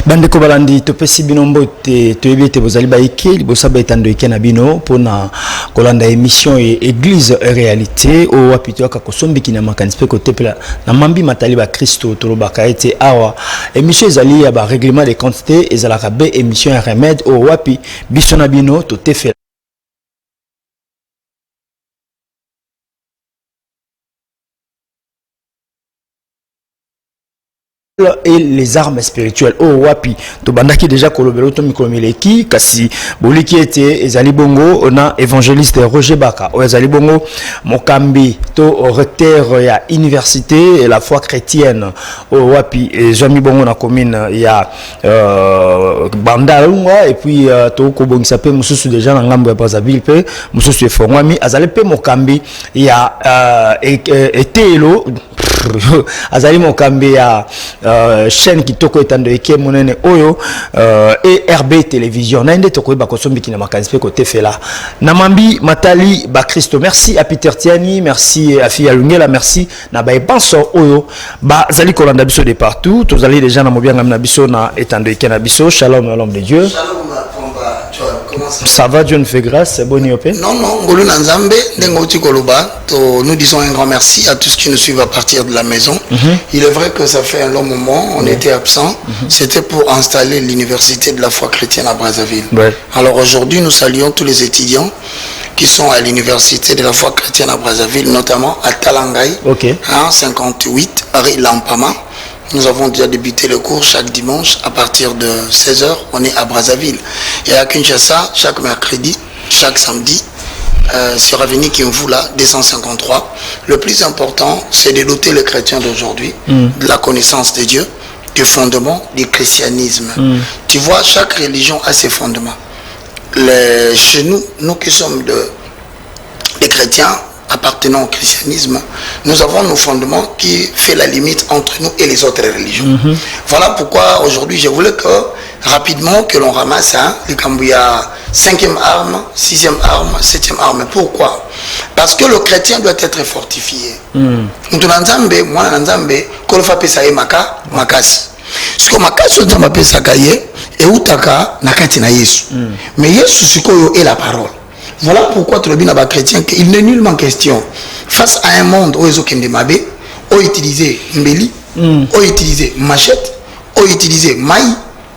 Bande ko balandi topesi binombo te toyebete bozali baike libosa baitando eke na bino pona kolanda émission et église réalité o wapito aka kosombiki na makanisi pe kotepela na mambi matali ba Kristo tolobaka ete awa émission ezali ya ba règlement des quantités ezalaka be émission ya remède o wapi biso na bino totefela et les armes spirituelles oh wapi to bandaki déjà kolobelo to mikolomileki kasi boliki ete ezali bongo on a évangéliste Roger Baka o ezali bongo mokambi to recteur ya université la foi chrétienne oh wapi jami bongo na commune ya Bandalunga et puis to ko bongisa pe mususu déjà na ngambo ya Brazzaville pe mususu efongwami azali pe mokambi ya etelo azali mokambi ya chaîne kitoko etando eke monene oyo et RB télévision na inde toko ba kosombiki na makanisi pe côté fela na mambi matali ba Kristo merci à Peter Tiani merci à Fia Lungela merci na ba epanso oyo ba zali kolanda biso de partout to zali déjà na mobianga na biso na etando eke na biso shalom à l'homme de Dieu. Shalom. Ça va, Dieu nous fait grâce, c'est bon. Non, nous disons un grand merci à tous ceux qui nous suivent à partir de la maison. Il est vrai que ça fait un long moment, on était absent. C'était pour installer l'université de la foi chrétienne à Brazzaville. Alors aujourd'hui, nous saluons tous les étudiants qui sont à l'université de la foi chrétienne à Brazzaville, notamment à Talangai, 58, Harry Lampama. Nous avons déjà débuté le cours chaque dimanche à partir de 16h, on est à Brazzaville. Et à Kinshasa, chaque mercredi, chaque samedi, sur Avenue Kimvula 253. Le plus important, c'est de doter les chrétiens d'aujourd'hui de la connaissance de Dieu, du fondement du christianisme. Tu vois, chaque religion a ses fondements. Chez nous, nous qui sommes des chrétiens, appartenant au christianisme, nous avons nos fondements qui fait la limite entre nous et les autres religions. Voilà pourquoi aujourd'hui je voulais que rapidement que l'on ramasse le Kambouya 5e arme, 6e arme, 7e arme. Pourquoi? Parce que le chrétien doit être fortifié. Nzambe, moi Nzambe, kolofa pesa maka makasi. Ce que makasi Nzambe pesa kaye et utaka nakati na Yesu. Mais Yesu sikoyo est la parole. Voilà pourquoi tu le dis à chrétien qu'il n'est nullement question face à un monde où ils ont mabé, où utiliser mbeli, où utiliser machette, où utiliser maï,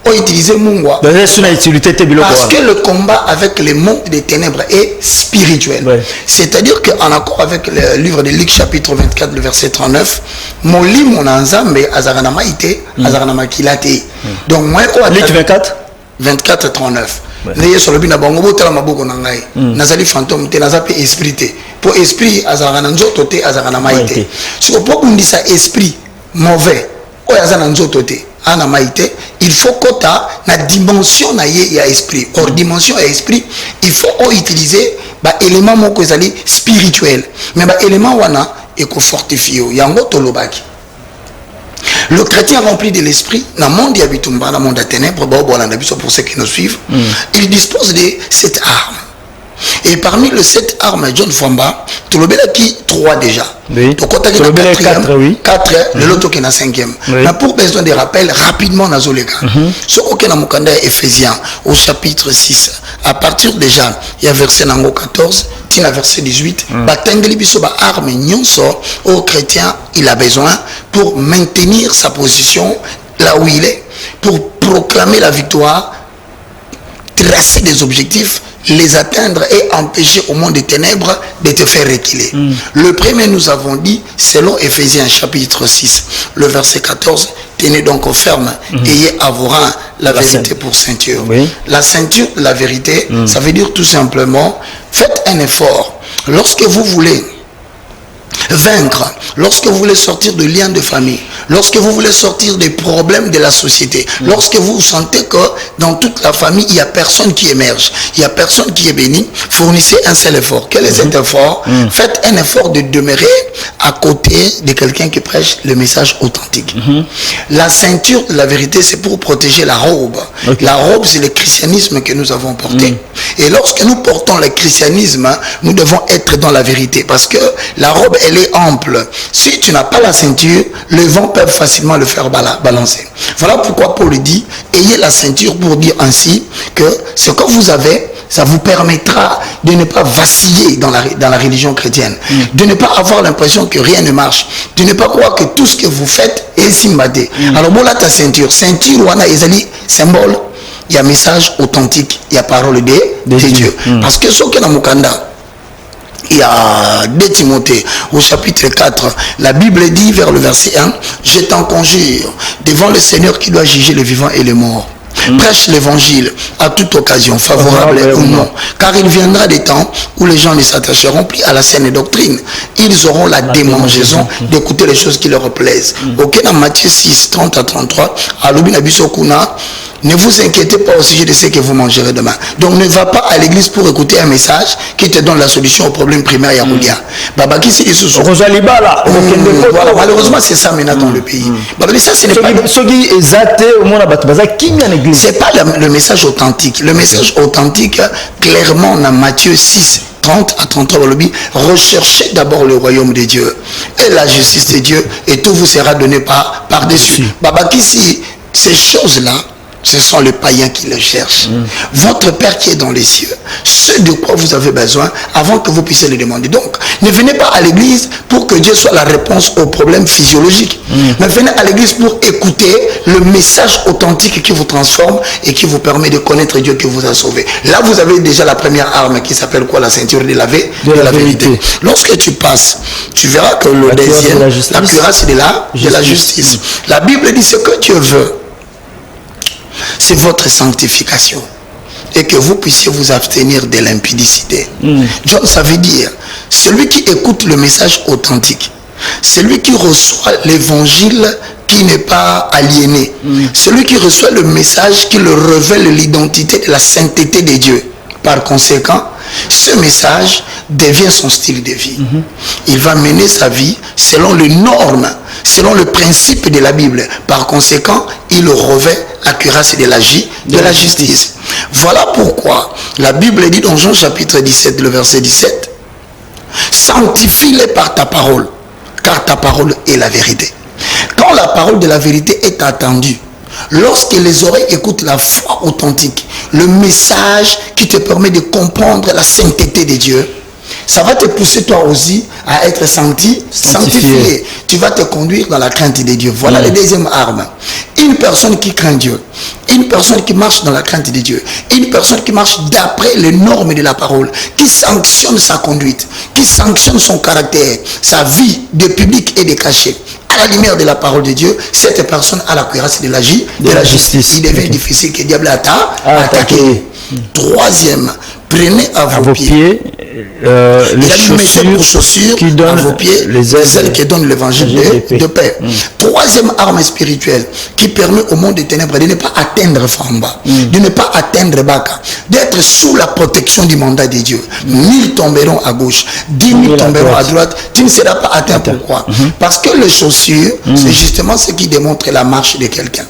où utiliser mungwa. Parce que le combat avec les mondes des ténèbres est spirituel. C'est-à-dire qu'en accord avec le livre de Luc chapitre 24, le verset 39, mon lit mon ensemble azarana maïté, azarana makilate. Donc moi Luc 24 24 39. Neye solobi na bango botala maboko na ngai nazali fantôme te nazape esprit te pour esprit azaka na nzoto te azaka na maite so pour kundisa esprit mauvais oyo azana nzoto te ana maite il faut kota na dimension na ye ya esprit or dimension ya esprit il faut utiliser ba élément moko ezali spirituel mais ba élément wana eko fortifier yango tolobaki. Le chrétien rempli de l'esprit, dans le monde Yabitumba, dans le monde des ténèbres, pour ceux qui nous suivent, il dispose de cette arme. Et parmi les 7 armes, John Famba, tu le qui 3 déjà. Oui. Donc, tu as 4, le loto qui est 5e. Mais pour besoin de rappel, rapidement, dans les cas. Ce qui est Ephésiens, au chapitre 6, à partir déjà, il y a verset 14, il y a verset 18, arme au chrétien, il a besoin pour maintenir sa position là où il est, pour proclamer la victoire, tracer des objectifs, les atteindre et empêcher au monde des ténèbres de te faire reculer. Le premier, nous avons dit, selon Ephésiens chapitre 6, le verset 14, tenez donc ferme, ayez à vos reins la vérité pour ceinture. La ceinture, la vérité, ça veut dire tout simplement, faites un effort. Lorsque vous voulez vaincre, lorsque vous voulez sortir de liens de famille, lorsque vous voulez sortir des problèmes de la société, lorsque vous sentez que dans toute la famille, il n'y a personne qui émerge, il n'y a personne qui est béni, fournissez un seul effort. Quel est cet effort? Faites un effort de demeurer à côté de quelqu'un qui prêche le message authentique. La ceinture de la vérité, c'est pour protéger la robe. La robe, c'est le christianisme que nous avons porté. Et lorsque nous portons le christianisme, nous devons être dans la vérité parce que la robe, elle elle est ample. Si tu n'as pas la ceinture, le vent peut facilement le faire balancer. Voilà pourquoi Paul dit, ayez la ceinture pour dire ainsi que ce que vous avez, ça vous permettra de ne pas vaciller dans la religion chrétienne, de ne pas avoir l'impression que rien ne marche, de ne pas croire que tout ce que vous faites est simbadé. Alors voilà ta ceinture. Ceinture, wana ezali symbole, il y a message authentique, il y a parole de Dieu. Parce que ce que dans Mukanda, il y a 2 Timothée au chapitre 4, la Bible dit vers le verset 1, je t'en conjure devant le Seigneur qui doit juger les vivants et les morts. Prêche l'évangile à toute occasion, favorable ou non, car il viendra des temps où les gens ne s'attacheront plus à la saine doctrine. Ils auront la démangeaison d'écouter les choses qui leur plaisent. Ok, dans Matthieu 6, 30 à 33, à l'Obinabisokuna, ne vous inquiétez pas au sujet de ce que vous mangerez demain. Donc ne va pas à l'église pour écouter un message qui te donne la solution au problème primaire Yaroudia. Baba qui c'est sous voilà, malheureusement c'est ça maintenant dans le pays. Baba, ça ce n'est pas c'est pas le message authentique. Le message authentique clairement dans Matthieu 6 30 à 33 recherchez d'abord le royaume de Dieu et la justice de Dieu et tout vous sera donné par-dessus. Baba qui si ces choses-là, ce sont les païens qui le cherchent. Votre Père qui est dans les cieux, ce de quoi vous avez besoin avant que vous puissiez le demander. Donc, ne venez pas à l'église pour que Dieu soit la réponse aux problèmes physiologiques. Mais venez à l'église pour écouter le message authentique qui vous transforme et qui vous permet de connaître Dieu qui vous a sauvé. Là, vous avez déjà la première arme qui s'appelle quoi? La ceinture de la vérité. Lorsque tu passes, tu verras que le deuxième, la cuirasse de la justice. La Bible dit ce que Dieu veut, c'est votre sanctification et que vous puissiez vous abstenir de l'impudicité. John, ça veut dire celui qui écoute le message authentique, celui qui reçoit l'évangile qui n'est pas aliéné, celui qui reçoit le message qui le révèle l'identité de la sainteté de Dieu. Par conséquent, ce message devient son style de vie. Il va mener sa vie selon les normes, selon le principe de la Bible. Par conséquent, il revêt la cuirasse de la justice. Voilà pourquoi la Bible dit dans Jean chapitre 17, le verset 17, sanctifie-les par ta parole, car ta parole est la vérité. Quand la parole de la vérité est attendue, lorsque les oreilles écoutent la foi authentique, le message qui te permet de comprendre la sainteté de Dieu, ça va te pousser toi aussi à être sanctifié. Tu vas te conduire dans la crainte de Dieu. Voilà la deuxième arme. Une personne qui craint Dieu, une personne qui marche dans la crainte de Dieu, une personne qui marche d'après les normes de la parole, qui sanctionne sa conduite, qui sanctionne son caractère, sa vie de public et de caché, à la lumière de la parole de Dieu, cette personne a la cuirasse de la justice. Il devient difficile que le diable attaque. Troisième, prenez à vos pieds les chaussures qui donnent à vos pieds les ailes qui donnent l'évangile de paix. Troisième arme spirituelle qui permet au monde des ténèbres de ne pas atteindre Famba, de ne pas atteindre Baka, d'être sous la protection du mandat de Dieu. 1000 tomberont à gauche, 10 000 tomberont à droite, tu ne seras pas atteint. Pourquoi? Parce que les chaussures, c'est justement ce qui démontre la marche de quelqu'un.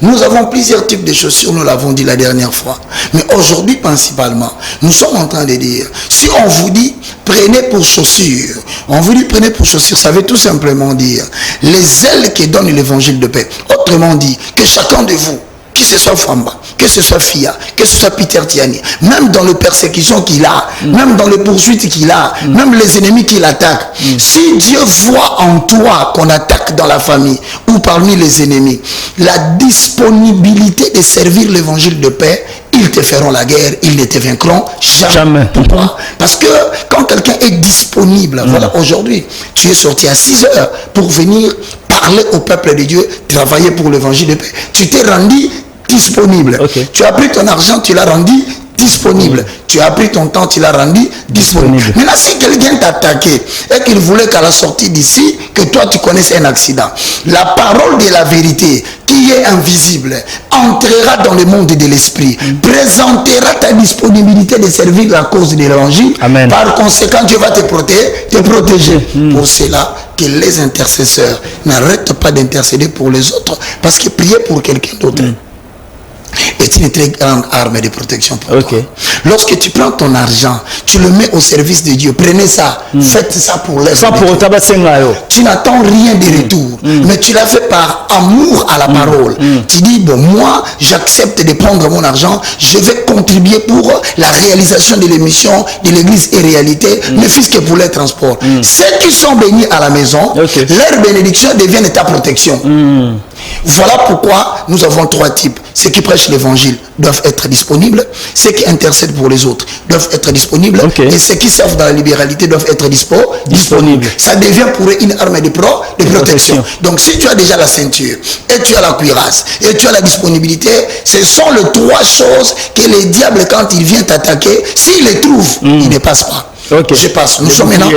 Nous avons plusieurs types de chaussures, nous l'avons dit la dernière fois. Mais aujourd'hui, principalement, nous sommes en train de dire, si on vous dit prenez pour chaussures, on vous dit prenez pour chaussures, ça veut tout simplement dire les ailes qui donnent l'évangile de paix. Autrement dit, que chacun de vous, que ce soit Famba, que ce soit Fia, que ce soit Peter Tiani, même dans les persécutions qu'il a, même dans les poursuites qu'il a, même les ennemis qu'il attaque, si Dieu voit en toi qu'on attaque dans la famille ou parmi les ennemis, la disponibilité de servir l'évangile de paix, ils te feront la guerre, ils ne te vaincront jamais. Pourquoi? Parce que quand quelqu'un est disponible, voilà, aujourd'hui, tu es sorti à 6 heures pour venir parler au peuple de Dieu, travailler pour l'évangile de paix. Tu t'es rendu disponible. Tu as pris ton argent, tu l'as rendu disponible. Tu as pris ton temps, tu l'as rendu disponible. Maintenant, si quelqu'un t'a attaqué et qu'il voulait qu'à la sortie d'ici, que toi tu connaisses un accident, la parole de la vérité, qui est invisible, entrera dans le monde de l'esprit, présentera ta disponibilité de servir la cause de l'évangile. Par conséquent, Dieu va te protéger. Pour cela, que les intercesseurs n'arrêtent pas d'intercéder pour les autres, parce que prier pour quelqu'un d'autre est une très grande arme de protection pour toi. Ok. Lorsque tu prends ton argent, tu le mets au service de Dieu. Prenez ça, faites ça pour l'œuvre Ça de pour Dieu. Tabatsengayo. Tu n'attends rien de retour, mais tu l'as fait par amour à la parole. Tu dis, bon, moi, j'accepte de prendre mon argent, je vais contribuer pour la réalisation de l'émission de l'église et réalité, ne fût-ce que pour les transports. Ceux qui sont bénis à la maison, leur bénédiction devient ta protection. Voilà pourquoi nous avons 3 types. Ceux qui prêchent l'évangile doivent être disponibles, ceux qui intercèdent pour les autres doivent être disponibles, et ceux qui servent dans la libéralité doivent être disponibles. Ça devient pour eux une arme de protection. Donc si tu as déjà la ceinture, et tu as la cuirasse, et tu as la disponibilité, ce sont les 3 choses que les diables, quand ils viennent t'attaquer, s'ils les trouvent, ils ne passent pas. Je passe. Nous sommes maintenant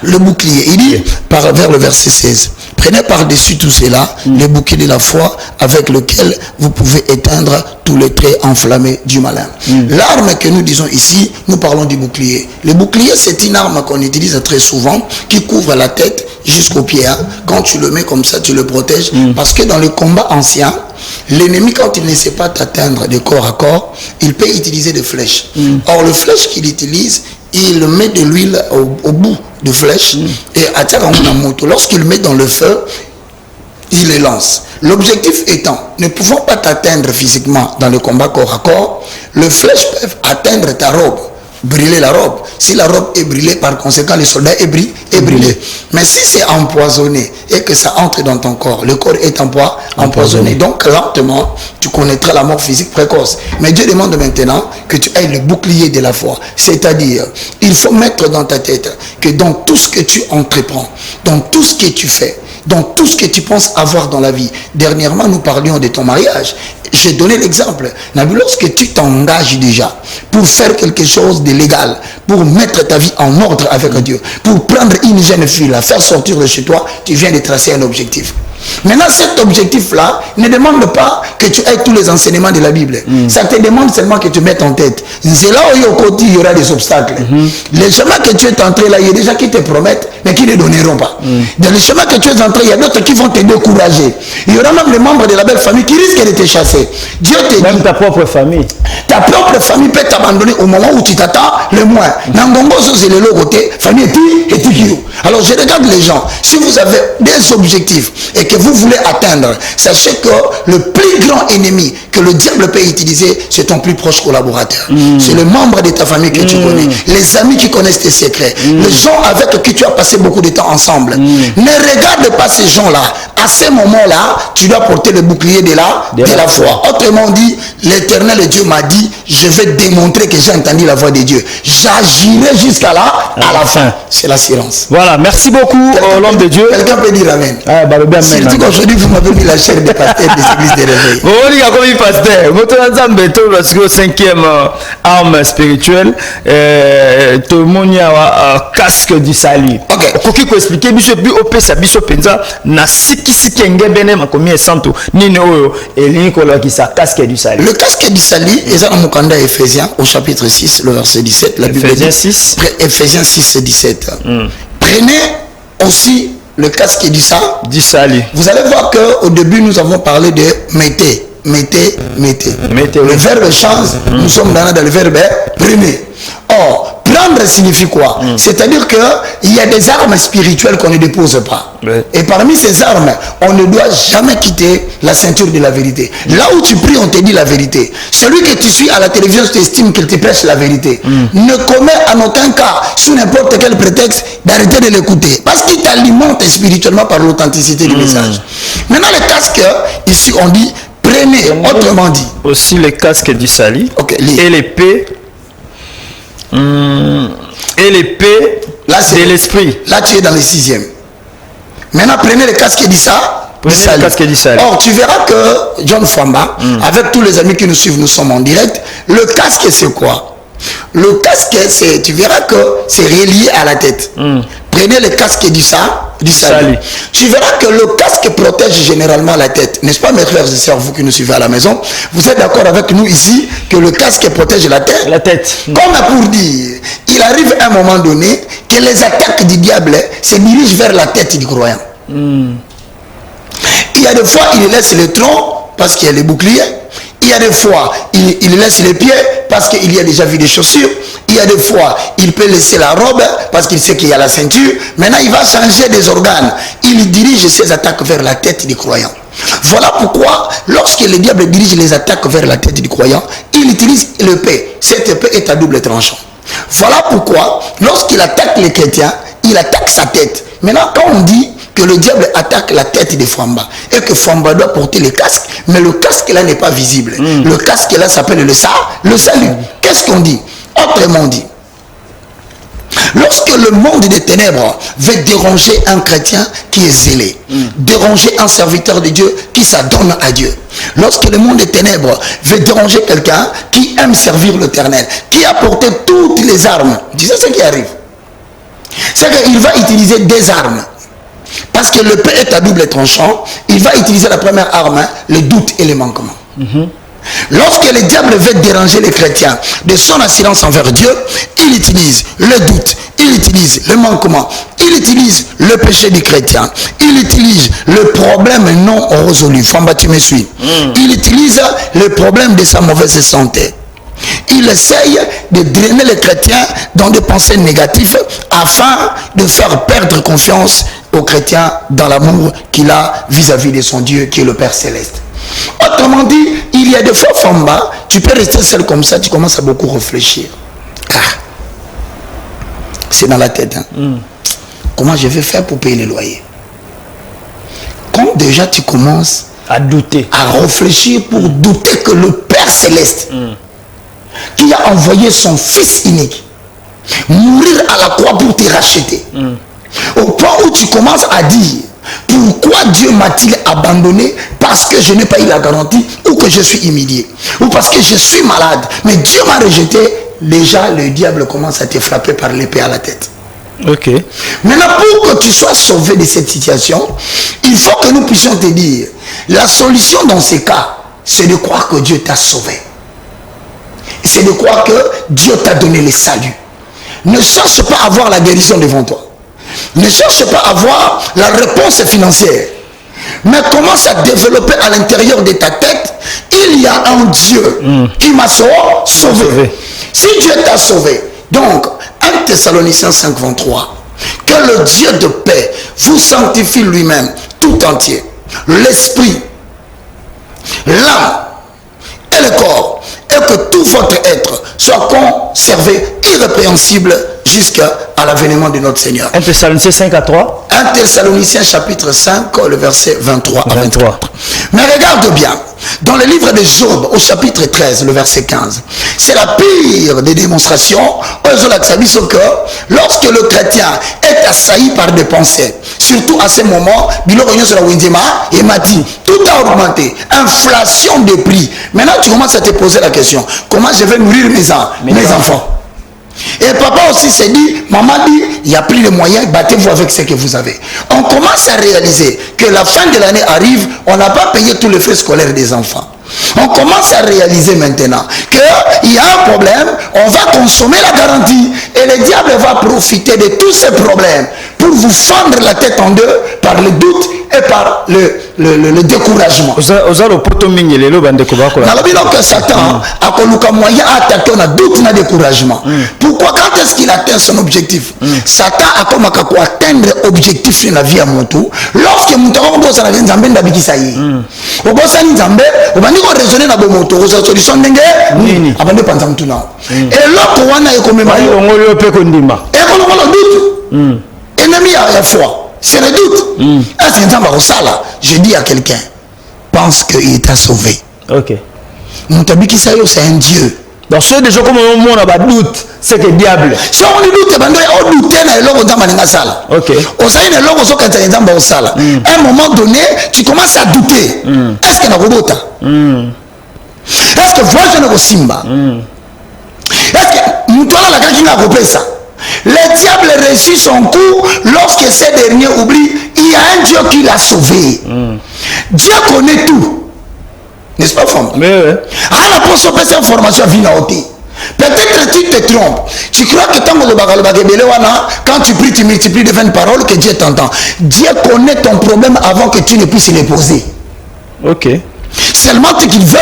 le bouclier. Il dit vers le verset 16, prenez par-dessus tout cela le bouclier de la foi avec lequel vous pouvez éteindre tous les traits enflammés du malin. L'arme que nous disons ici, nous parlons du bouclier. Le bouclier, c'est une arme qu'on utilise très souvent, qui couvre la tête jusqu'aux pieds. Quand tu le mets comme ça, tu le protèges. Parce que dans le combat ancien, l'ennemi, quand il ne sait pas t'atteindre de corps à corps, il peut utiliser des flèches. Or, les flèches qu'il utilise, il met de l'huile au bout de flèche et attaque en moto. Lorsqu'il met dans le feu, il les lance. L'objectif étant, ne pouvant pas t'atteindre physiquement dans le combat corps à corps, les flèches peuvent atteindre ta robe, brûler la robe. Si la robe est brûlée, par conséquent, le soldat est brûlé. Mais si c'est empoisonné et que ça entre dans ton corps, le corps est empoisonné. Donc, lentement, tu connaîtras la mort physique précoce. Mais Dieu demande maintenant que tu aies le bouclier de la foi. C'est-à-dire, il faut mettre dans ta tête que dans tout ce que tu entreprends, dans tout ce que tu fais, dans tout ce que tu penses avoir dans la vie. Dernièrement, nous parlions de ton mariage. J'ai donné l'exemple. Lorsque tu t'engages déjà pour faire quelque chose de légal, pour mettre ta vie en ordre avec Dieu, pour prendre une jeune fille, la faire sortir de chez toi, tu viens de tracer un objectif. Maintenant, cet objectif-là ne demande pas que tu aies tous les enseignements de la Bible. Ça te demande seulement que tu mettes en tête. C'est là où il y aura des obstacles. Les chemins que tu es entré là, il y a des gens qui te promettent, mais qui ne donneront pas. Dans les chemins que tu es entré, il y a d'autres qui vont te décourager. Il y aura même les membres de la belle famille qui risquent de te chasser. Dieu te dit, même ta propre famille. Ta propre famille peut t'abandonner au moment où tu t'attends le moins. Alors je regarde les gens. Si vous avez des objectifs et que vous voulez atteindre, sachez que le plus grand ennemi que le diable peut utiliser, c'est ton plus proche collaborateur. C'est le membre de ta famille que tu connais, les amis qui connaissent tes secrets, les gens avec qui tu as passé beaucoup de temps ensemble. Ne regarde pas ces gens-là. À ce moment-là, tu dois porter le bouclier de la foi. Autrement dit, l'Éternel Dieu m'a dit, je vais démontrer que j'ai entendu la voix de Dieu. J'agirai jusqu'à à la fin. C'est l'assurance. Voilà, merci beaucoup l'homme de Dieu. Quelqu'un peut dire amen. Surtout qu'aujourd'hui, vous m'avez mis la chair des pasteurs des églises de réveil. On dit comme pasteur. Votre 5e arme spirituelle, tout le monde a casque du salut. Ok. Pour qui expliquer, biso bi opesa biso penza na siki kenge bene makomi santo nini oyo elingi ko la ki sa casque du salut. Le casque du salut est dans Mukanda Ephésiens au chapitre 6 le verset 17. La Bible dit Ephésiens 6 17. Prenez aussi le casque du salut. Vous allez voir que au début nous avons parlé de mettez. Le verbe change, nous sommes dans le verbe prenez. Or, prendre signifie quoi? C'est-à-dire qu'il y a des armes spirituelles qu'on ne dépose pas. Et parmi ces armes, on ne doit jamais quitter la ceinture de la vérité. Là où tu pries, on te dit la vérité. Celui que tu suis à la télévision, tu estimes qu'il te prêche la vérité. Ne commets en aucun cas, sous n'importe quel prétexte, d'arrêter de l'écouter. Parce qu'il t'alimente spirituellement par l'authenticité du message. Maintenant, le casque, ici on dit, prenez, autrement dit. Aussi le casque du salut. Et l'épée. Et l'épée de l'esprit. Là tu es dans le 6e. Maintenant prenez le casque du salut. Or tu verras que John Famba, avec tous les amis qui nous suivent, nous sommes en direct. Le casque c'est quoi? Le casque c'est, tu verras que c'est relié à la tête. Prenez le casque du salut. Tu verras que le casque protège généralement la tête. N'est-ce pas mes frères et sœurs, vous qui nous suivez à la maison? Vous êtes d'accord avec nous ici que le casque protège la tête? Comme pour dire, il arrive un moment donné que les attaques du diable se dirigent vers la tête du croyant. Il y a des fois, il laisse le tronc parce qu'il y a les boucliers. Il Il y a des fois, il laisse les pieds parce qu'il y a déjà vu des chaussures. Il y a des fois, il peut laisser la robe parce qu'il sait qu'il y a la ceinture. Maintenant, il va changer des organes. Il dirige ses attaques vers la tête des croyants. Voilà pourquoi, lorsque le diable dirige les attaques vers la tête du croyant, il utilise l'épée. Cette épée est à double tranchant. Voilà pourquoi, lorsqu'il attaque les chrétiens, il attaque sa tête. Maintenant, quand on dit que le diable attaque la tête de Fwamba et que Fwamba doit porter le casque, mais le casque là n'est pas visible. Le casque là s'appelle le salut. Qu'est-ce qu'on dit? Autrement dit, lorsque le monde des ténèbres veut déranger un chrétien qui est zélé, déranger un serviteur de Dieu qui s'adonne à Dieu, lorsque le monde des ténèbres veut déranger quelqu'un qui aime servir l'Éternel, qui a porté toutes les armes, tu sais ce qui arrive? C'est qu'il va utiliser des armes. Parce que l'épée est à double tranchant, il va utiliser la première arme, le doute et le manquement. Lorsque le diable veut déranger les chrétiens de son assurance envers Dieu, il utilise le doute, il utilise le manquement, il utilise le péché du chrétien, il utilise le problème non résolu. Famba, tu me suis. Il utilise le problème de sa mauvaise santé. Il essaye de drainer les chrétiens dans des pensées négatives afin de faire perdre confiance aux chrétiens dans l'amour qu'il a vis-à-vis de son Dieu qui est le Père Céleste. Autrement dit, il y a des fois, Famba, tu peux rester seul comme ça, tu commences à beaucoup réfléchir. C'est dans la tête. Comment je vais faire pour payer les loyers? Quand déjà tu commences à douter, à réfléchir pour douter que le Père Céleste, qui a envoyé son Fils unique, mourir à la croix pour te racheter, au point où tu commences à dire, pourquoi Dieu m'a-t-il abandonné? Parce que je n'ai pas eu la garantie, ou que je suis humilié, ou parce que je suis malade, mais Dieu m'a rejeté. Déjà le diable commence à te frapper par l'épée à la tête. Ok. Maintenant, pour que tu sois sauvé de cette situation, il faut que nous puissions te dire, la solution dans ces cas, c'est de croire que Dieu t'a sauvé. C'est de croire que Dieu t'a donné le salut. Ne cherche pas à avoir la guérison devant toi. Ne cherche pas à avoir la réponse financière. Mais commence à développer à l'intérieur de ta tête, il y a un Dieu qui m'a sauvé. Si Dieu t'a sauvé, donc 1 Thessaloniciens 5:23, que le Dieu de paix vous sanctifie lui-même tout entier, l'esprit, l'âme et le corps, et que tout votre être soit conservé irrépréhensible jusqu'à l'avènement de notre Seigneur. 1 Thessaloniciens 5:3. 1 Thessaloniciens chapitre 5, le verset 23 à 24. Mais regarde bien, dans le livre de Job, au chapitre 13, le verset 15, c'est la pire des démonstrations, que lorsque le chrétien est assailli par des pensées, surtout à ce moment, tout a augmenté, inflation des prix. Maintenant, tu commences à te poser la question, comment je vais nourrir mes enfants? Et papa aussi s'est dit, maman dit, il n'y a plus de moyens, battez-vous avec ce que vous avez. On commence à réaliser que la fin de l'année arrive, on n'a pas payé tous les frais scolaires des enfants. On commence à réaliser maintenant qu'il y a un problème, on va consommer la garantie et le diable va profiter de tous ces problèmes pour vous fendre la tête en deux par le doute et par le découragement. Que Satan a un moyen à attaquer un doute et un découragement. Pourquoi? Quand est-ce qu'il atteint son objectif? Satan a comme à atteindre l'objectif de la vie à mon tour. Lorsque mon tour, on doit aller dans le Nzambe. On doit aller dans on raisonner dans le moto, on solution d'engue, avant de penser tout là. Et là, on a comme doute. Ennemi à la fois, c'est le doute. Je dis à quelqu'un, pense qu'il t'a sauvé. Ok. Mon tabi qui c'est un Dieu. Donc ceux des gens comme on a doute, c'est que le diable. Si on doute, on doute dans sala. Ok. À un moment donné, tu commences à douter. Est-ce qu'il y a un robot? Est-ce que moi je ne Simba? Est-ce que nous avons la grande qui a repris ça? Le diable réussit son coup lorsque ces derniers oublient, il y a un Dieu qui l'a sauvé. Dieu connaît tout. N'est-ce pas, femme? Mais oui. À la poste, cette information vient à ôter. Peut-être tu te trompes. Tu crois que quand tu pries, tu multiplies de 20 paroles que Dieu t'entend. Dieu connaît ton problème avant que tu ne puisses les poser. Ok. Seulement ce qu'il veut,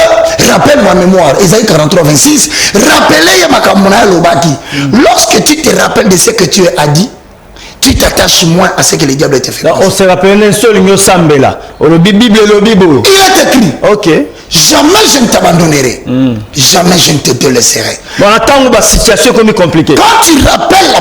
rappelle ma mémoire, Ésaïe 43, 26, rappelez Makamona Lobaki. Lorsque tu te rappelles de ce que tu as dit, tu t'attaches moins à ce que le diable te fait. On se rappelle un seul Sambela. Le Bible, le Bible. Il est écrit. Ok. Jamais je ne t'abandonnerai. Jamais je ne te délaisserai. Bon, attends, la situation comme compliquée. Quand tu rappelles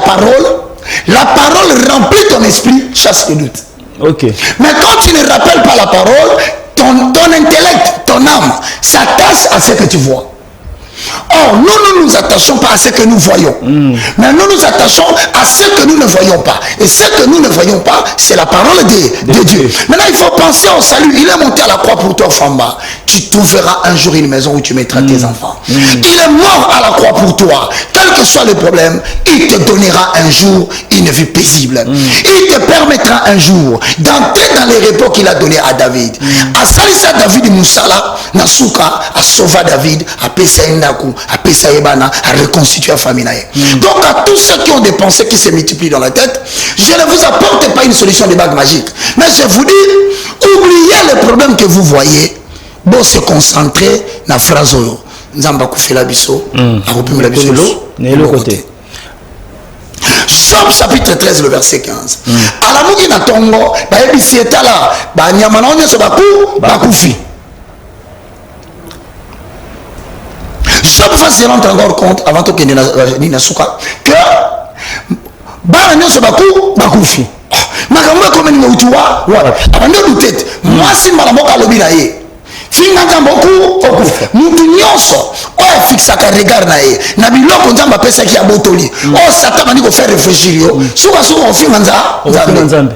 la parole remplit ton esprit, chasse le doute. Ok. Mais quand tu ne rappelles pas la parole, ton intellect, ton âme s'attache à ce que tu vois. Or, nous ne nous attachons pas à ce que nous voyons. Mais nous nous attachons à ce que nous ne voyons pas. Et ce que nous ne voyons pas, c'est la parole de Dieu. Maintenant, il faut penser au salut. Il est monté à la croix pour toi, Famba. Tu trouveras un jour une maison où tu mettras tes enfants. Il est mort à la croix pour toi. Quel que soit le problème, il te donnera un jour une vie paisible. Il te permettra un jour d'entrer dans les repos qu'il a donnés à David. À Salissa David Moussala, Nasuka, à sauver David, à Pessaïna, à Pessaïbana, à reconstituer la famille. Donc à tous ceux qui ont des pensées qui se multiplient dans la tête, je ne vous apporte pas une solution de bague magique. Mais je vous dis, oubliez les problèmes que vous voyez. Bon, se concentrer dans la phrase Nzamba Koufela Bisso, à Rupim la Bisso, l'autre côté. Job chapitre 13, le verset 15. À la mouki na tongo, ba ebisi etala, ba nyamana onyo se bakou, bakoufi. Job va se rendre encore compte, avant que Nina Souka, que ba onyo se bakou, bakoufi. Makambo comme ni moutoua, voilà. Abandon doutet. Moi si malamoka lobina ye. Finga Nzamboku, mutu nyonso, oya fixaka regard na ye. Na biloko Nzamba pesa ki abotoli. O Satan mani ko faire réfléchir yo. Suka suka finga Nzambe.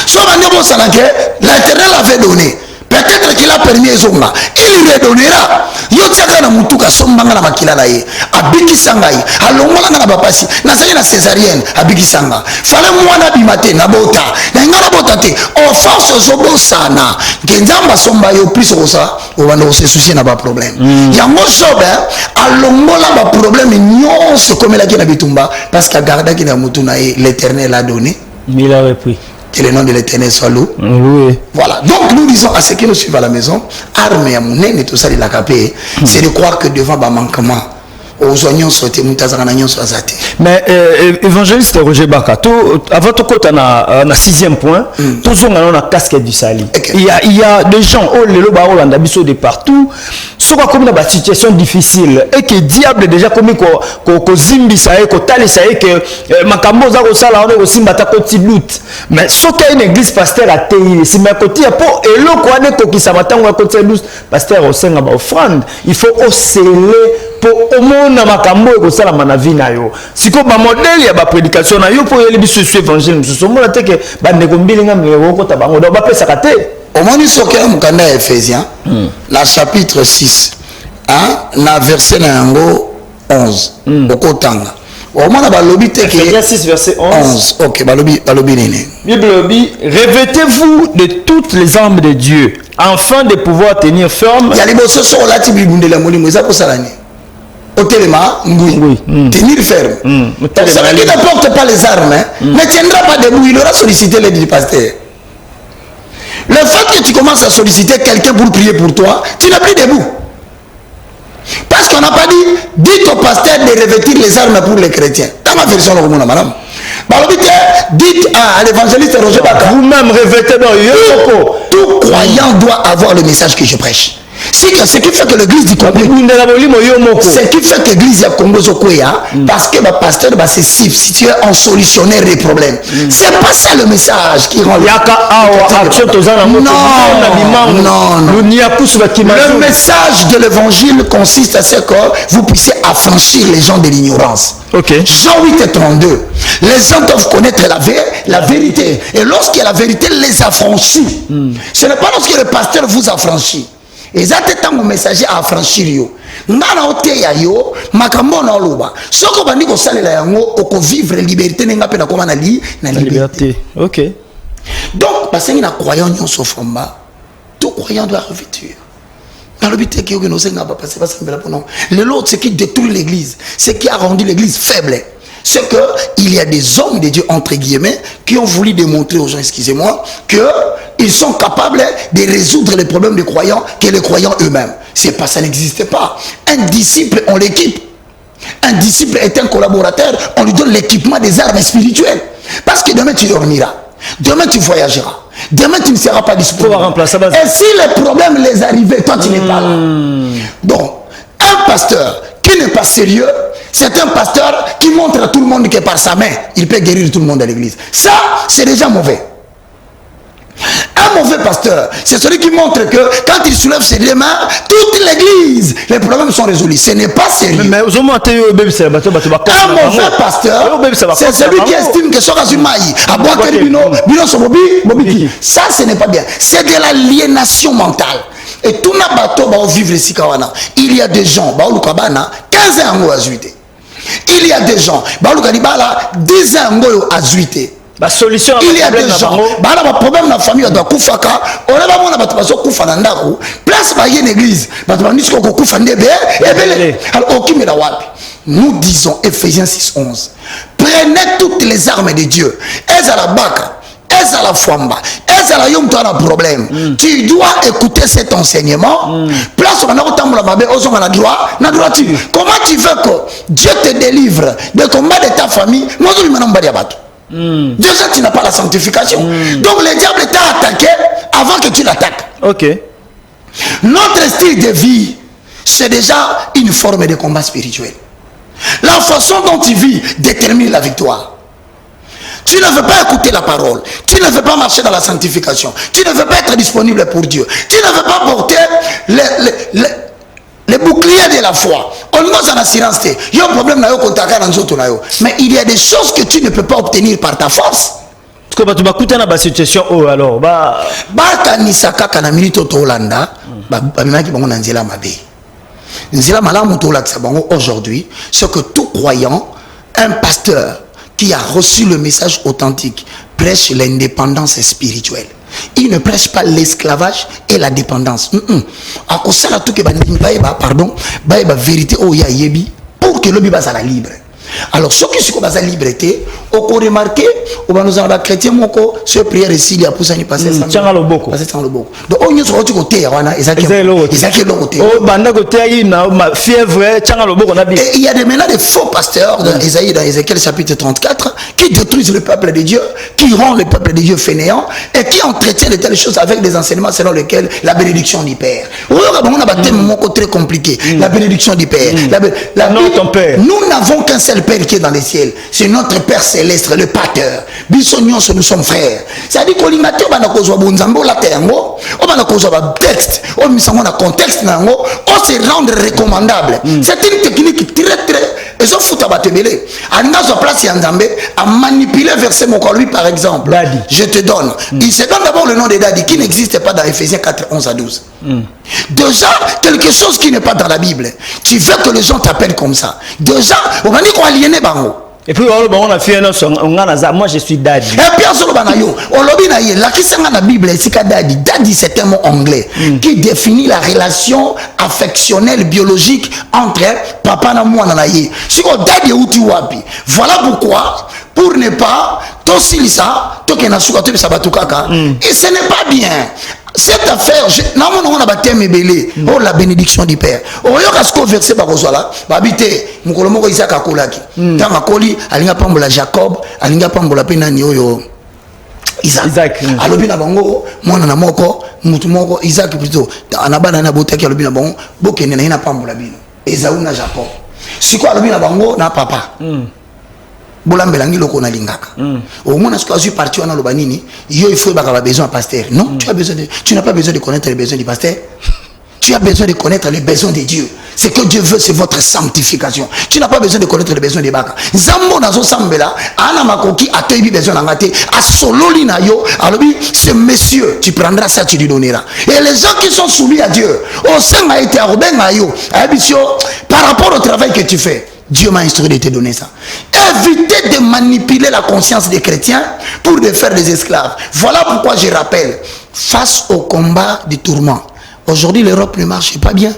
Soit mani ko salake, l'Éternel avait donné. Peut-être qu'il a permis Zonga. Il lui redonnera. Yo tiaka na mutuka sombanga na makila na ye. Abiki sangai. Alongola na bapasi. Na sali na césarienne. Abiki sanga. Fale mwana bimate na bota. Na ngana bota te. Offense zobo sana. Genzamba somba yo plus osa. Obanda se soucier na ba problème. Yango sobe alongola ba problème nyonso comme la ki na bitumba parce que garda ki na mutu na ye l'Éternel a donné. Mais il a repris. Que le nom de l'Éternel soit loué. Oui. Voilà. Donc nous disons à ceux qui nous suivent à la maison, arme et amounen et tout ça de la capée, c'est de croire que devant le manquement, aux oignons sautés, moutazananions soisate. Mais évangéliste Roger Baka, avant tout côté na 6e point, tout ça on a casquette du sali. Il y a des gens oh le loba Hollande abisso de partout, soit comme dans une situation difficile et que diable déjà comme ko zimbi ça et ko tali ça et que makambo za ko sala on ko simba ta ko tilut. Mais soka une église pasteur a tei, si ma côté po eloko ane ko kisamatanga ko tilut, pasteur au senga ba offrande, il faut osceller pour au monde na makambo ko sala manavi na yo. Siko ba modèle ya ba prédication na yo pour yeli biso su évangile mususu mona te que ba ndeko mbilinga meko ko tabango do ba pesa kate. Au moment soka mukanda Ephésiens, la chapitre 6, na verset na yango 11. Okotanga. Au moment ba lobi te que Ephésiens 6 verset 11. OK, ba lobi nene. Bible dit revêtez-vous de toutes les armes de Dieu afin de pouvoir tenir ferme. Ya liboso so lati bibundela molimo za ko salani. Au téléma, tenir ferme. Ça veut dire qu'il ne porte pas les armes, ne tiendra pas debout, il aura sollicité l'aide du pasteur. Le fait que tu commences à solliciter quelqu'un pour prier pour toi, tu n'es plus debout. Parce qu'on n'a pas dit, dites au pasteur de revêtir les armes pour les chrétiens. Dans ma version, madame. Dites à l'évangéliste Roger Baka, vous-même revêtez dans tout croyant doit avoir le message que je prêche. Ce qui fait que l'église du Congo, ce qui fait que l'église du Congo, parce que le pasteur se situe en solutionner les problèmes. C'est pas ça le message qui rend le message de l'évangile consiste à ce que vous puissiez affranchir les gens de l'ignorance. Jean 8 et 32. Les gens doivent connaître la vérité. Et lorsque la vérité les affranchit, ce n'est pas lorsque le pasteur vous affranchit. Et ça c'est un messager à affranchir yo. Ngana oteya yo makambo na oloba. Soko bandi ko salela yango oko vivre liberté nenga pe na koma na liberté. OK. Donc parce que na croyant nyonso fomba, tout croyant doit revêtir. Dans le but que nous sommes pas passer parce que le l'autre ce qui détruit l'église, ce qui a rendu l'église faible. C'est que il y a des hommes de Dieu entre guillemets qui ont voulu démontrer aux gens, excusez-moi, que ils sont capables de résoudre les problèmes des croyants que les croyants eux-mêmes. C'est pas, ça n'existe pas. Un disciple, on l'équipe. Un disciple est un collaborateur, on lui donne l'équipement des armes spirituelles. Parce que demain tu dormiras, demain tu voyageras, demain tu ne seras pas disponible. Et si les problèmes les arrivaient, toi tu n'es pas là. Donc, un pasteur qui n'est pas sérieux, c'est un pasteur qui montre à tout le monde que par sa main, il peut guérir tout le monde à l'église. Ça, c'est déjà mauvais. Un mauvais pasteur, c'est celui qui montre que quand il soulève ses deux mains, toute l'église, les problèmes sont résolus. Ce n'est pas sérieux. Un mauvais pasteur, c'est celui qui estime que ça, ce n'est pas bien. C'est de l'aliénation mentale. Et tout le bateau va vivre ici. Il y a des gens, 15 ans à 18. Il y a des gens, 10 ans à 18. La solution il y a des gens, un problème dans la famille, on doit koufaka, on a vraiment un koufaka dans la place par une église, nous disons, Ephésiens 6:11, prenez toutes les armes de Dieu, elles à la baka, elles à la famba, elles à la yom, tu as un problème. Tu dois écouter cet enseignement. Place on a autant la babé, on a droit, comment tu veux que Dieu te délivre des combats de ta famille? Moi, je me demande déjà tu n'as pas la sanctification. Donc le diable t'a attaqué avant que tu l'attaques. Ok. Notre style de vie, c'est déjà une forme de combat spirituel. La façon dont tu vis détermine la victoire. Tu ne veux pas écouter la parole. Tu ne veux pas marcher dans la sanctification. Tu ne veux pas être disponible pour Dieu. Tu ne veux pas porter les boucliers de la foi. On nous a assurance. Il y a un problème dans mais il y a des choses que tu ne peux pas obtenir par ta force. Tu vas situation alors aujourd'hui, c'est que tout croyant, un pasteur qui a reçu le message authentique prêche l'indépendance spirituelle. Il ne prêche pas l'esclavage et la dépendance. À cause de ça, pardon, vérité pour que l'homme soit libre. Alors, ceux qui sont dans la liberté, on peut remarquer, on va nous avoir chrétien, ce prière ici, il y a pour ça, il passe sans le beaucoup. Donc, on y a côté, il y a maintenant des faux pasteurs dans Isaïe, dans Ézéchiel chapitre 34, qui détruisent le peuple de Dieu, qui rendent le peuple de Dieu fainéant et qui entretiennent de telles choses avec des enseignements selon lesquels la bénédiction du Père. On a un thème très compliqué. La bénédiction du Père. Nous n'avons qu'un seul Père qui est dans les ciels, c'est notre Père céleste, le Pater. Bisognon, nous sommes frères. C'est-à-dire qu'on a texte, on contexte, on se rend recommandable. C'est une technique très très. Et ça fout à battemele. En dans place, à manipuler verset mon corps, lui par exemple. Daddy. Je te donne. Il se donne d'abord le nom de Daddy qui n'existe pas dans Ephésiens 4, 11 à 12. Déjà, quelque chose qui n'est pas dans la Bible. Tu veux que les gens t'appellent comme ça. Déjà, on va dire qu'on aliéné bango. Et puis on a fait moi je suis daddy. Et puis la Bible daddy c'est un mot anglais qui définit la relation affectionnelle biologique entre papa et moi. Voilà pourquoi pour ne pas et ce n'est pas bien. Cette affaire, oh la bénédiction du Père. Oh yo verset par là, babité mukolomoko Isaac akolaki. Tanga koli alinga pambola Jacob, alinga pambola pena ni oyo Isaac. Alobi na bango mwana na moko, mutu moko Isaac plutôt. Anabana na botaki alobi na bango, bokene na ina pambola bino. Esaü na Jacob. Siko alobi na bango na papa. Bolambelangi loko na lingaka. Au moins est-ce que tu parti en Lobanini, il faut avoir besoin de pasteur. Non, tu n'as pas besoin de connaître les besoins du pasteur. Tu as besoin de connaître les besoins de Dieu. Ce que Dieu veut, c'est votre sanctification. Tu n'as pas besoin de connaître les besoins des baka. Zambo nazo sambela, ana makoki ateubi besoin d'angate, a sololi na yo, alobi, ce monsieur, tu prendras ça, tu lui donneras. Et les gens qui sont soumis à Dieu, au sein a été arobé na yo, par rapport au travail que tu fais. Dieu m'a instruit de te donner ça. Évitez de manipuler la conscience des chrétiens pour les faire des esclaves. Voilà pourquoi je rappelle, face au combat du tourment, aujourd'hui l'Europe ne marche pas bien.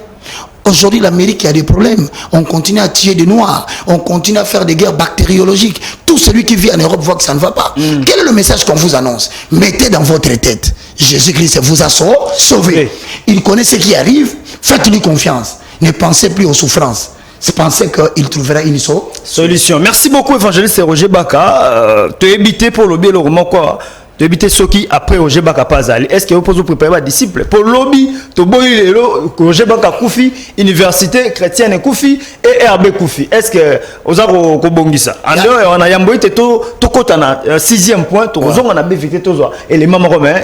Aujourd'hui, l'Amérique a des problèmes. On continue à tuer des Noirs. On continue à faire des guerres bactériologiques. Tout celui qui vit en Europe voit que ça ne va pas. Quel est le message qu'on vous annonce? Mettez dans votre tête. Jésus-Christ vous a sauvé. Il connaît ce qui arrive. Faites-lui confiance. Ne pensez plus aux souffrances. Pensez qu'il trouvera une solution. Merci beaucoup, évangéliste Roger Baka. Tu es évité pour le bien, le roman quoi? Tu éviter ceux qui après Roger Baka pas aller. Est-ce que vous pouvez préparer des disciples pour lobby to boy Roger Baka Koufi université chrétienne Koufi et RB Koufi. Est-ce que vous avez kobongisa en dehors on a yamboyi to kota na 6e point to on a évité to élément romain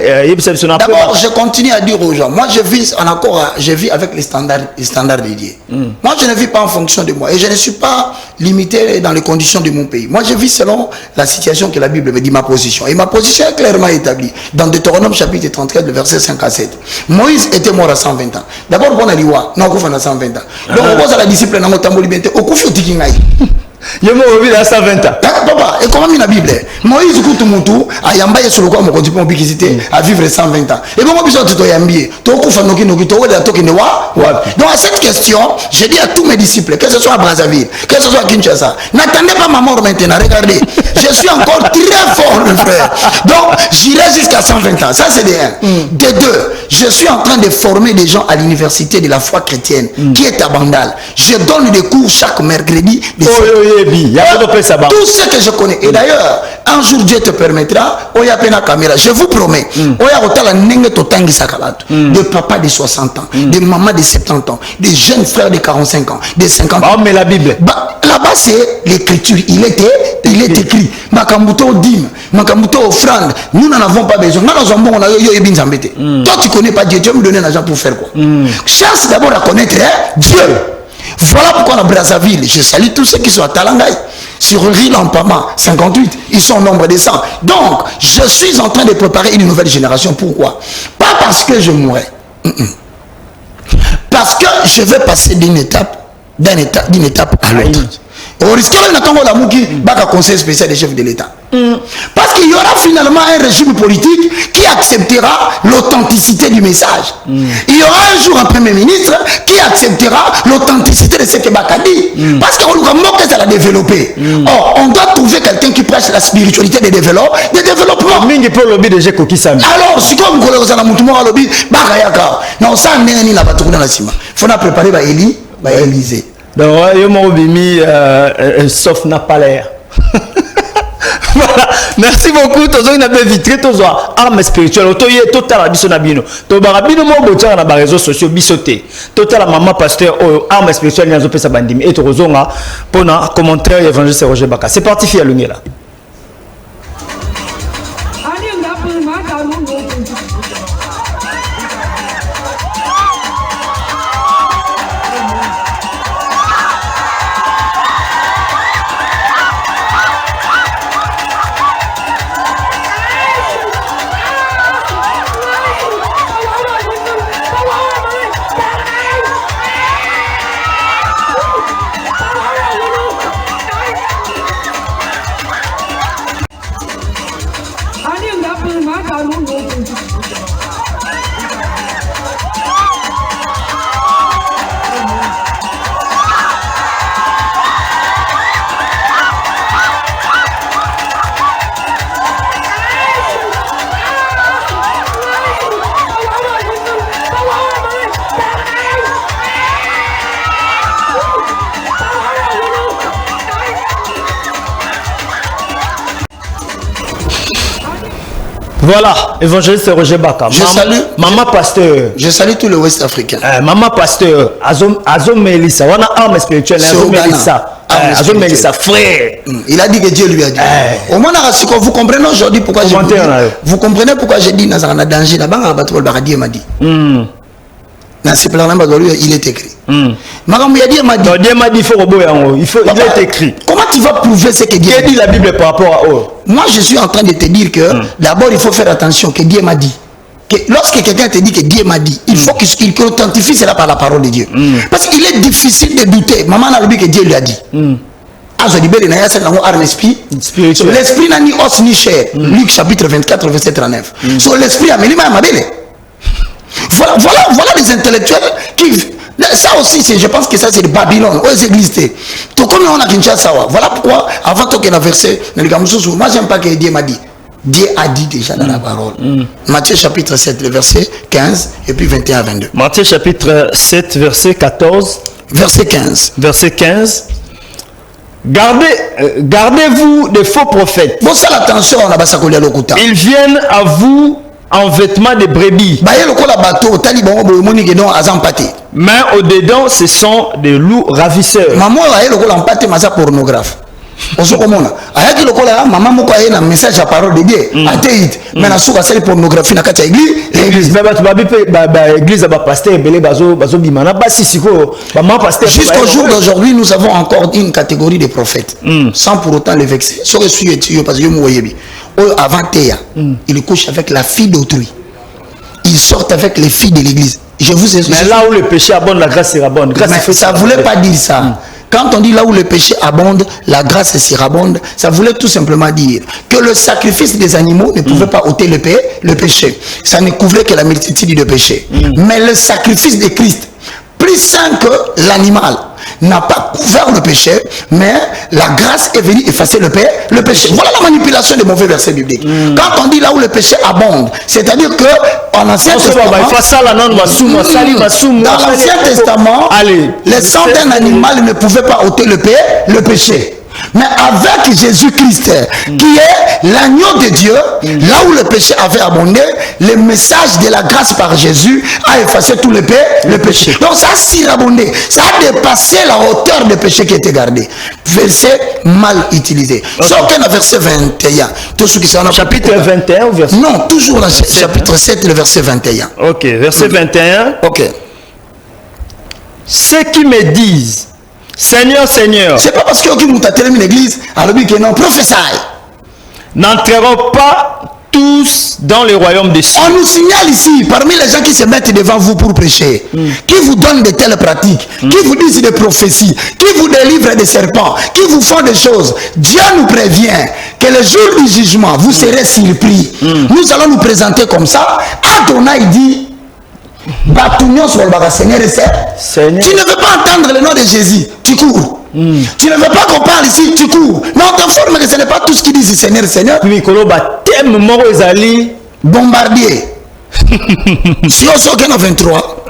d'abord je continue à dire aux gens, moi je vis en accord, je vis avec les standards dédiés. Moi je ne vis pas en fonction de moi et je ne suis pas limité dans les conditions de mon pays. Moi je vis selon la situation que la Bible me dit, ma position, et ma position est clairement établie dans Deutéronome chapitre 34 le verset 5 à 7. Moïse était mort à 120 ans. D'abord bon aliwa non à 120 ans. Donc on pose à la discipline dans notre liberté au kufi tikingai. Il est mort à 120 ans. Papa, et comment la Bible? Moïse Koutumutu a yambaye sur le corps mon continent bikisité à vivre 120 ans. Et bon, besoin de te yambier. Donc à cette question, je dis à tous mes disciples, que ce soit à Brazzaville, que ce soit à Kinshasa, n'attendez pas ma mort maintenant. Regardez, je suis encore très fort, mon frère. Donc j'irai jusqu'à 120 ans. Ça c'est de un. De deux, je suis en train de former des gens à l'université de la foi chrétienne qui est à Bandal. Je donne des cours chaque mercredi. Tout ce que je connais. Et d'ailleurs, un jour Dieu te permettra, je vous promets, des papas de 60 ans, des mamans de 70 ans, des jeunes frères de 45 ans, de 50 ans. Oh, mais la Bible. Là-bas, c'est l'écriture. Il est écrit. Makambuto dîme, Makambuto offrande. Nous n'en avons pas besoin. Toi, tu ne connais pas Dieu. Dieu me donne l'argent pour faire quoi? Chance d'abord à connaître Dieu. Voilà pourquoi à Brazzaville, je salue tous ceux qui sont à Talangaï, sur Rue Lampama 58, ils sont au nombre de 100. Donc, je suis en train de préparer une nouvelle génération. Pourquoi? Pas parce que je mourrai. Parce que je vais passer d'une étape à l'autre. On risquerait d'attendre la mouki, baka conseil spécial des chefs de l'État. Parce qu'il y aura finalement un régime politique qui acceptera l'authenticité du message. Il y aura un jour un premier ministre qui acceptera l'authenticité de ce que Baka dit. Parce qu'on nous manque ça l'a développé. Or, on doit trouver quelqu'un qui prêche la spiritualité des développements. Alors, si comme vous avez un mouton à lobby, Baka yaka. Non, ça n'est ni la bataille dans la cima. Il faut préparer Élysée. Donc, il y a sauf n'a pas l'air. Voilà, merci beaucoup. Tous les gens vitré, tous les armes spirituelles. Tous les gens nabino. Tous les gens na réseaux sociaux bisoté. Tous les maman pasteur armes spirituelles n'y a pas sa bandime. Et tous les gens pour un commentaire évangéliste Roger Baka. C'est parti fia lungi là. Voilà, évangéliste Roger Baka. Je salue. Maman pasteur. Je salue tout le Ouest africain. Maman pasteur. Azom Melissa. On a arme spirituelle. Azom Melissa. Azom Melissa, frère. Il a dit que Dieu lui a dit. Au moins, vous comprenez aujourd'hui pourquoi j'ai dit. Vous comprenez pourquoi j'ai dit dans un danger là-bas, Dieu m'a dit. Dans ce plan-là, il est écrit. Dieu m'a dit. Dieu m'a dit il est écrit. Comment tu vas prouver ce que Dieu dit la Bible par rapport à eux? Moi, je suis en train de te dire que d'abord, il faut faire attention que Dieu m'a dit. Que lorsque quelqu'un te dit que Dieu m'a dit, il faut qu'il authentifie cela par la parole de Dieu. Parce qu'il est difficile de douter. Maman n'a dit que Dieu lui a dit. L'esprit n'a ni os ni chair. Luc chapitre 24, verset 39. Sur l'esprit a mis ma belle. Voilà les intellectuels qui Ça aussi, je pense que ça c'est de Babylone. Où est-ce église? Tout comme on a Kinshasa. Voilà pourquoi, avant que le verset, moi j'aime pas que Dieu m'a dit. Dieu a dit déjà dans la parole. Matthieu chapitre 7, le verset 15 et puis 21 à 22. Matthieu chapitre 7, verset 14. Verset 15. Verset 15. Gardez-vous des faux prophètes. Bon, ça l'attention, on a pas ça. Ils viennent à vous en vêtements de brebis. Mais au-dedans, ce sont des loups ravisseurs. Maman a pornographe. Maman a un message à parole de Dieu. Mais la souka c'est pornographie na kati église. Église ba pasteur belé bazo bimana ba sisiko ba man pasteur. Jusqu'au jour d'aujourd'hui, nous avons encore une catégorie de prophètes. Sans pour autant les vexer. Ce que je suis parce que moi avant Théa, il couche avec la fille d'autrui. Ils sortent avec les filles de l'église. Je vous ai. Mais là où le péché abonde, la grâce sera bonne. Mais ça ne voulait pas dire ça. Quand on dit là où le péché abonde, la grâce surabonde, ça voulait tout simplement dire que le sacrifice des animaux ne pouvait pas ôter le péché. Ça ne couvrait que la multitude de péchés. Mais le sacrifice de Christ, plus saint que l'animal, n'a pas couvert le péché, mais la grâce est venue effacer le péché. Voilà la manipulation des mauvais versets bibliques. Quand on dit là où le péché abonde, c'est-à-dire que en Ancien Testament, dans l'Ancien Testament, les sang d'un animal ne pouvaient pas ôter le péché. Mais avec Jésus-Christ, qui est l'agneau de Dieu, là où le péché avait abondé, le message de la grâce par Jésus a effacé tout le péché. Donc ça a surabondé, ça a dépassé la hauteur du péché qui était gardé. Verset mal utilisé. Sauf qu'un verset 21. Tout ce qui sont chapitre 21 ou verset? Non, toujours dans chapitre 7, le verset 21. Ok, verset 21. Ok. Ceux qui me disent, Seigneur, Seigneur, c'est pas parce que vous avez terminé l'église, alors que non, prophétie, n'entreront pas tous dans le royaume des cieux. On nous signale ici, parmi les gens qui se mettent devant vous pour prêcher, qui vous donnent de telles pratiques, qui vous disent des prophéties, qui vous délivrent des serpents, qui vous font des choses. Dieu nous prévient que le jour du jugement, vous serez surpris. Nous allons nous présenter comme ça. Adonai dit, Seigneur, tu ne veux pas entendre le nom de Jésus, tu cours. Tu ne veux pas qu'on parle ici, tu cours. Mais on t'informe que ce n'est pas tout ce qui dit Seigneur, Seigneur. Bombardier. Si on sort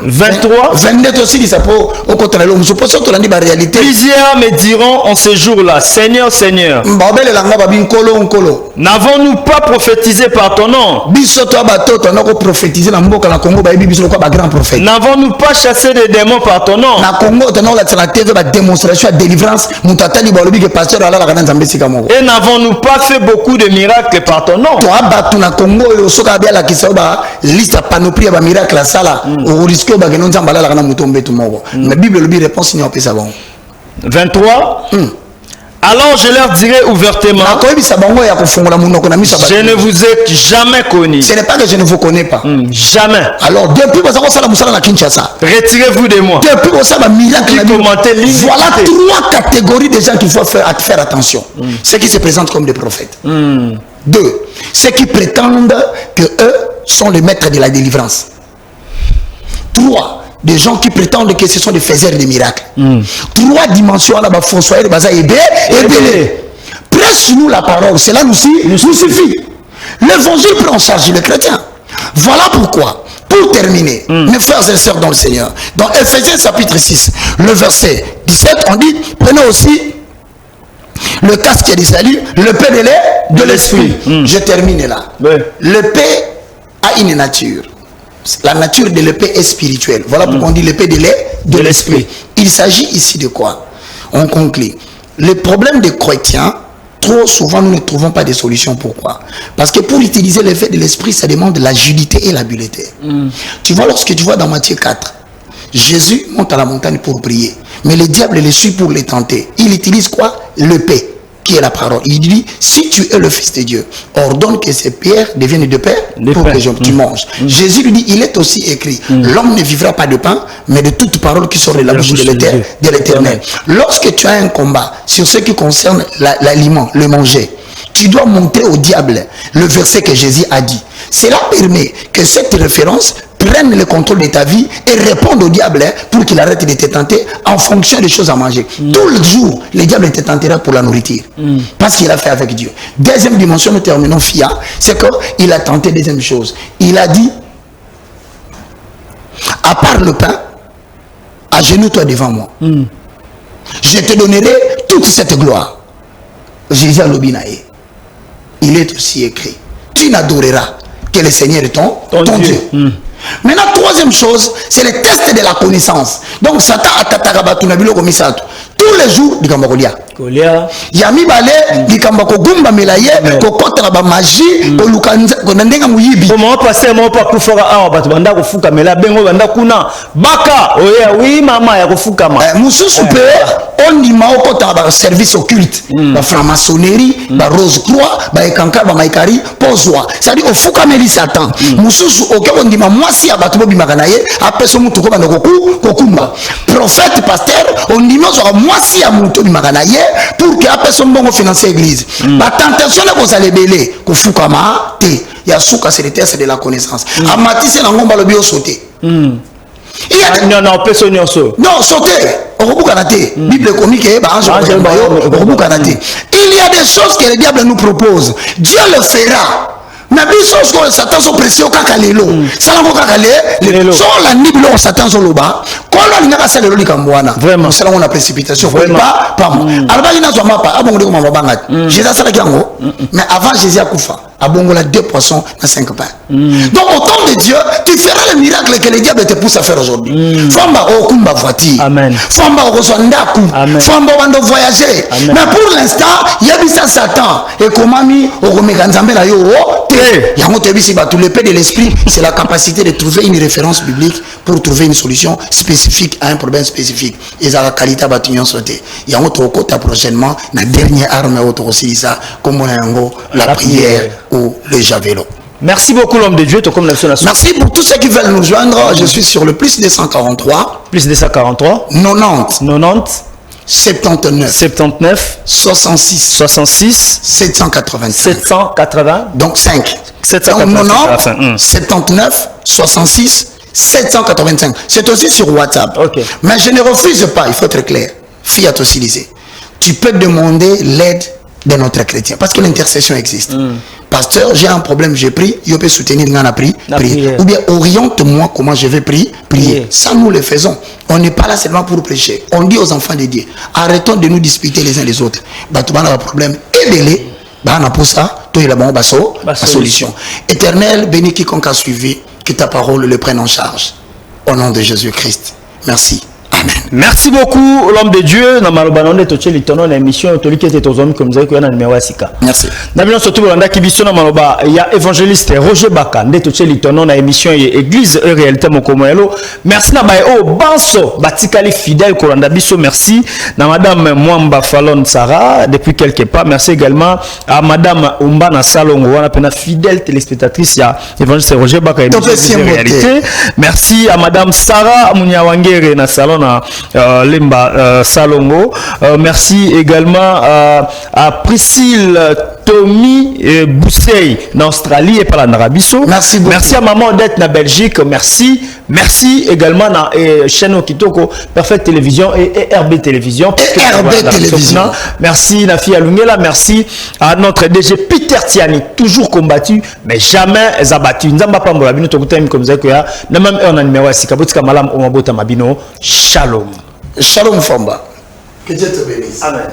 23, 22 aussi, ça peut au contraire. Plusieurs me diront en ce jour-là, Seigneur, Seigneur, n'avons-nous pas prophétisé par ton nom? N'avons-nous pas chassé des démons par ton nom? Et n'avons-nous pas fait beaucoup de miracles par ton nom? Liste à panoplie à miracle à ça là au risque de gagner nous emballons la gamme tomber tout monde. Mais Bible lui répond sinon on ça bon. 23. Alors je leur dirai ouvertement, je ne vous ai jamais connu. Ce n'est pas que je ne vous connais pas. Jamais. Alors depuis que retirez-vous de moi. Depuis que ça va miracle. Voilà 3 catégories de gens qu'il faut faire attention. Ceux qui se présentent comme des prophètes. 2. Ceux qui prétendent que eux sont les maîtres de la délivrance. 3. Des gens qui prétendent que ce sont des faiseurs de miracles. 3 dimensions là-bas, François et Baza et prêche-nous la parole, cela nous suffit. L'évangile prend en charge les chrétiens. Voilà pourquoi, pour terminer, mes frères et sœurs dans le Seigneur, dans Ephésiens chapitre 6, le verset 17, on dit, prenez aussi le casque du salut, le paix de l'esprit. Je termine là. L'épée a une nature. La nature de l'épée est spirituelle. Voilà pourquoi on dit l'épée de l'esprit. Il s'agit ici de quoi? On conclut. Le problème des chrétiens, trop souvent nous ne trouvons pas de solution. Pourquoi? Parce que pour utiliser l'effet de l'esprit, ça demande l'agilité et l'habileté. Tu vois, lorsque tu vois dans Matthieu 4, Jésus monte à la montagne pour prier. Mais le diable le suit pour les tenter. Il utilise quoi? L'épée, qui est la parole. Il dit, si tu es le Fils de Dieu, ordonne que ces pierres deviennent de pain pour que tu manges. Jésus lui dit, il est aussi écrit, l'homme ne vivra pas de pain, mais de toute parole qui sort de la bouche de l'Éternel. Lorsque tu as un combat sur ce qui concerne l'aliment, le manger, tu dois montrer au diable le verset que Jésus a dit. Cela permet que cette référence prennent le contrôle de ta vie et répondent au diable pour qu'il arrête de te tenter en fonction des choses à manger. Tout le jour, le diable te tentera pour la nourriture. Parce qu'il a fait avec Dieu. Deuxième dimension, nous terminons, Fia, c'est qu'il a tenté deuxième chose. Il a dit, à part le pain, agenouille-toi devant moi. Je te donnerai toute cette gloire. Jésus a l'obinaé. Il est aussi écrit, tu n'adoreras que le Seigneur est ton Dieu. Maintenant, troisième chose, c'est le test de la connaissance. Donc, Satan a tous les jours, il y a Yami balé, il y a Gumba Melaye, Kokota ba magie, Kolukandenga Muyibi. Comment passer mon papa pour faire un banda ko fuka mela bengo banda kuna baka oya oui mama ya ko fuka ma. Musu super, on dit mao kota ba service occulte, ba franc-maçonnerie, ba rose croix, ba ekanka ba maikari pozwa. Ça dit au fuka meli Satan. Musu ok on dit moi si abatu bo bimakanaye, après so mutu ko banda kokumba. Prophète pasteur, on dit moi si amutu bimakanaye pour que après son bon financer l'église. La tentation est qu'on allait belé, qu'on fout comme un thé. Il y a souka, c'est le test de la connaissance. À Matisse, il y a un bio sauté. Il y a non, non, personne n'a sauté. Non, sauté. On rebuque à la thé. Bible comique, il y a des choses que le diable nous propose. Dieu le fera. Mais bien Satan sont précieux au cacalélo. Ça n'a pas cacalélo. Sur la niblo, Satan sont là-bas. Quand on a cassé le lit comme moi, vraiment, c'est là où on a précipitation. Pas moi. Alors, il n'a pas à bon de comment Jésus a ça mais avant Jésus a couffé. À Bongola 2 poissons à 5 pains. Donc au temps de Dieu, tu feras le miracle que le diable te pousse à faire aujourd'hui. Famba au kumba voiture. Amen. Famba au sondaku. Famba au voyager. Mais pour l'instant, il y a ça Satan. Et comment mi au remeganzambe la yo. Le paix de l'esprit, c'est la capacité de trouver une référence biblique pour trouver une solution spécifique à un problème spécifique. Et ça la qualité bâtiment sauté. Il y a un autre côté prochainement, la dernière arme autre aussi ça, comme on a la prière ou le javelot. Merci beaucoup l'homme de Dieu, merci pour tous ceux qui veulent nous joindre. Je suis sur le plus 243. Plus 243. 90. 79 66 780 donc 5 79 66 785. C'est aussi sur WhatsApp. Mais je ne refuse pas, il faut être clair. Fiat aussi disait, tu peux demander l'aide de notre chrétien parce que l'intercession existe. Pasteur, j'ai un problème, j'ai pris, je peux soutenir prier. Ou bien oriente-moi comment je vais prier. Ça nous le faisons. On n'est pas là seulement pour prêcher. On dit aux enfants de Dieu, arrêtons de nous disputer les uns les autres. Tu as un problème, aidez-les. Pour ça, tu as la solution. Éternel, bénis quiconque a suivi, que ta parole le prenne en charge. Au nom de Jésus-Christ. Merci. Amen. Merci beaucoup l'homme de Dieu. Na malobanonde toche litono na émission toliki ete tozomi comme ça que na numéro sika. Merci. Na bien surtout bolanda kibiso na maloba ya évangéliste Roger Baka nde toche litono na émission église et réalité mokomoelo. Merci na bae o banso batikali fidèle kolanda biso merci na madame Mwamba Falon Sarah depuis quelque part. Merci également à madame Umbana Salongo wana pena fidèle téléspectatrice ya évangéliste Roger Baka église et réalité. Merci à madame Sarah Munyawangere na salon Limba Salongo. Merci également à Priscille Tommy Boussey en Australie et par l'Arabiso. Merci beaucoup. Merci à maman d'être na Belgique. Merci. Merci également à chaîne Kitoko Perfect Télévision et RB Télévision. RB Télévision. Merci Nafi Alungela. Merci à notre DG Peter Tiani, toujours combattu mais jamais abattu. Nzamba pambola bino tokuta comme ça que ya na même un numéro à Sikabotika malam o mabota mabino. Shalom. Shalom Famba. Que Dieu te bénisse. Amen.